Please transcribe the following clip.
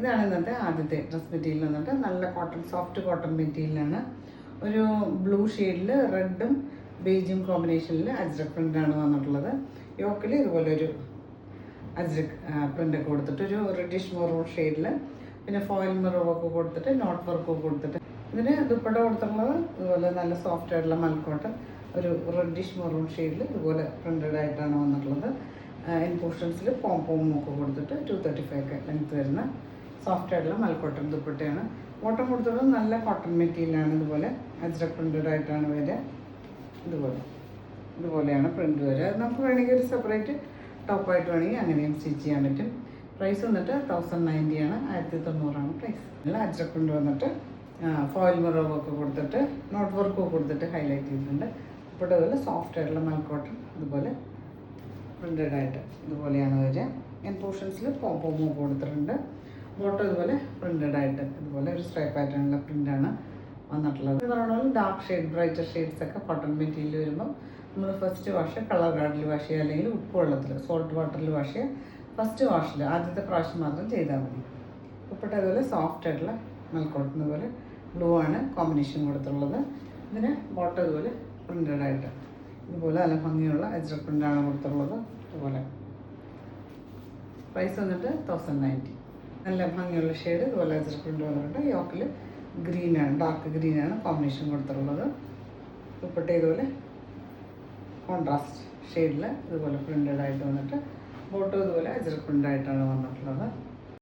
ഇതാണ് ഇന്നത്തെ ആദ്യത്തെ ഡ്രസ് മെറ്റീരിയൽ വന്നിട്ട് നല്ല കോട്ടൺ സോഫ്റ്റ് കോട്ടൺ മെറ്റീരിയലാണ്. ഒരു ബ്ലൂ ഷെയ്ഡിൽ റെഡും ബേജും കോമ്പിനേഷനിൽ അജ്രക് പ്രിൻ്റാണ് വന്നിട്ടുള്ളത്. യോക്കിൽ ഇതുപോലെ ഒരു അജ്രക് പ്രിൻ്റൊക്കെ കൊടുത്തിട്ട് ഒരു റെഡിഷ് മെറൂൺ ഷെയ്ഡിൽ പിന്നെ ഫോയിൽ മിററൊക്കെ കൊടുത്തിട്ട് നോട്ട് വർക്കൊക്കെ കൊടുത്തിട്ട് ഇതിന് ദുപ്പട്ട കൊടുത്തിട്ടുള്ളത് ഇതുപോലെ നല്ല സോഫ്റ്റ് ആയിട്ടുള്ള മൽക്കോട്ടൺ ഒരു റെഡിഷ് മെറൂൺ ഷെയ്ഡിൽ ഇതുപോലെ പ്രിൻ്റഡ് ആയിട്ടാണ് വന്നിട്ടുള്ളത്. ഇൻ പോർഷൻസിൽ പോംപോമും ഒക്കെ കൊടുത്തിട്ട് 235 ഒക്കെ ലെങ്ത് വരുന്ന സോഫ്റ്റ് ആയിട്ടുള്ള മൽക്കോട്ടൺ ദുപ്പട്ടയാണ്. ബോട്ടം കൊടുത്തിട്ടുള്ളത് നല്ല കോട്ടൺ മെറ്റീരിയലാണ്. ഇതുപോലെ അജ്രക് പ്രിൻ്റഡ് ആയിട്ടാണ് വരിക. ഇതുപോലെയാണ് പ്രിൻ്റ് വരിക. നമുക്ക് വേണമെങ്കിൽ ഒരു സെപ്പറേറ്റ് ടോപ്പായിട്ട് വേണമെങ്കിൽ അങ്ങനെയും സ്റ്റിച്ച് ചെയ്യാൻ പറ്റും. പ്രൈസ് വന്നിട്ട് 1090 ആണ്, 1900 പ്രൈസ്. നല്ല അജ്രക് പ്രിൻ്റ് വന്നിട്ട് ഫോയിൽ മിററൊക്കെ കൊടുത്തിട്ട് നോട്ട് വർക്കൊക്കെ കൊടുത്തിട്ട് ഹൈലൈറ്റ് ചെയ്തിട്ടുണ്ട്. ഇപ്പോൾ അതുപോലെ സോഫ്റ്റ് ആയിട്ടുള്ള മൽക്കോട്ടൺ ഇതുപോലെ പ്രിൻ്റഡ് ആയിട്ട് ഇതുപോലെയാണ് വരിക. ഇൻ പോർഷൻസിൽ പോംപോമോ കൊടുത്തിട്ടുണ്ട്. ബോട്ടം ഇതുപോലെ പ്രിൻ്റഡ് ആയിട്ട് ഇതുപോലെ ഒരു സ്ട്രൈപ്പ് ആയിട്ടുള്ള പ്രിൻ്റാണ് വന്നിട്ടുള്ളത്. എന്ന് പറയുന്നത് ഡാർക്ക് ഷെയ്ഡ് ബ്രൈറ്റർ ഷെയ്ഡ്സ് ഒക്കെ കോട്ടൺ മെറ്റീരിയൽ വരുമ്പോൾ നമ്മൾ ഫസ്റ്റ് വാഷ് കളർ ഗാർഡിൽ വാഷ് ചെയ്യുക, അല്ലെങ്കിൽ ഉപ്പ് വെള്ളത്തിൽ സോൾട്ട് വാട്ടറിൽ വാഷ് ചെയ്യുക. ഫസ്റ്റ് വാഷിൽ ആദ്യത്തെ പ്രാവശ്യം മാത്രം ചെയ്താൽ മതി. ഉപ്പിട്ട് അതുപോലെ സോഫ്റ്റ് ആയിട്ടുള്ള മൽക്കോട്ടൺ ഇതുപോലെ ബ്ലൂ ആണ് കോമ്പിനേഷൻ കൊടുത്തുള്ളത്. ഇതിന് ബോട്ടം ഇതുപോലെ പ്രിൻ്റഡ് ആയിട്ട് ഇതുപോലെ നല്ല ഭംഗിയുള്ള അജ്രക് പ്രിൻ്റാണ് കൊടുത്തുള്ളത്. ഇതുപോലെ പ്രൈസ് വന്നിട്ട് 1090. നല്ല ഭംഗിയുള്ള ഷെയ്ഡ് ഇതുപോലെ അജ്രക് പ്രിൻ്റ് വന്നിട്ടുണ്ട്. യോക്കിൽ ഗ്രീനാണ്, ഡാർക്ക് ഗ്രീനാണ് കോമ്പിനേഷൻ കൊടുത്തിട്ടുള്ളത്. ദുപ്പട്ട ഇതുപോലെ കോൺട്രാസ്റ്റ് ഷെയ്ഡിൽ ഇതുപോലെ പ്രിൻ്റഡ് ആയിട്ട് വന്നിട്ട് ബോട്ടം ഇതുപോലെ അജ്രക് പ്രിൻ്റായിട്ടാണ് വന്നിട്ടുള്ളത്.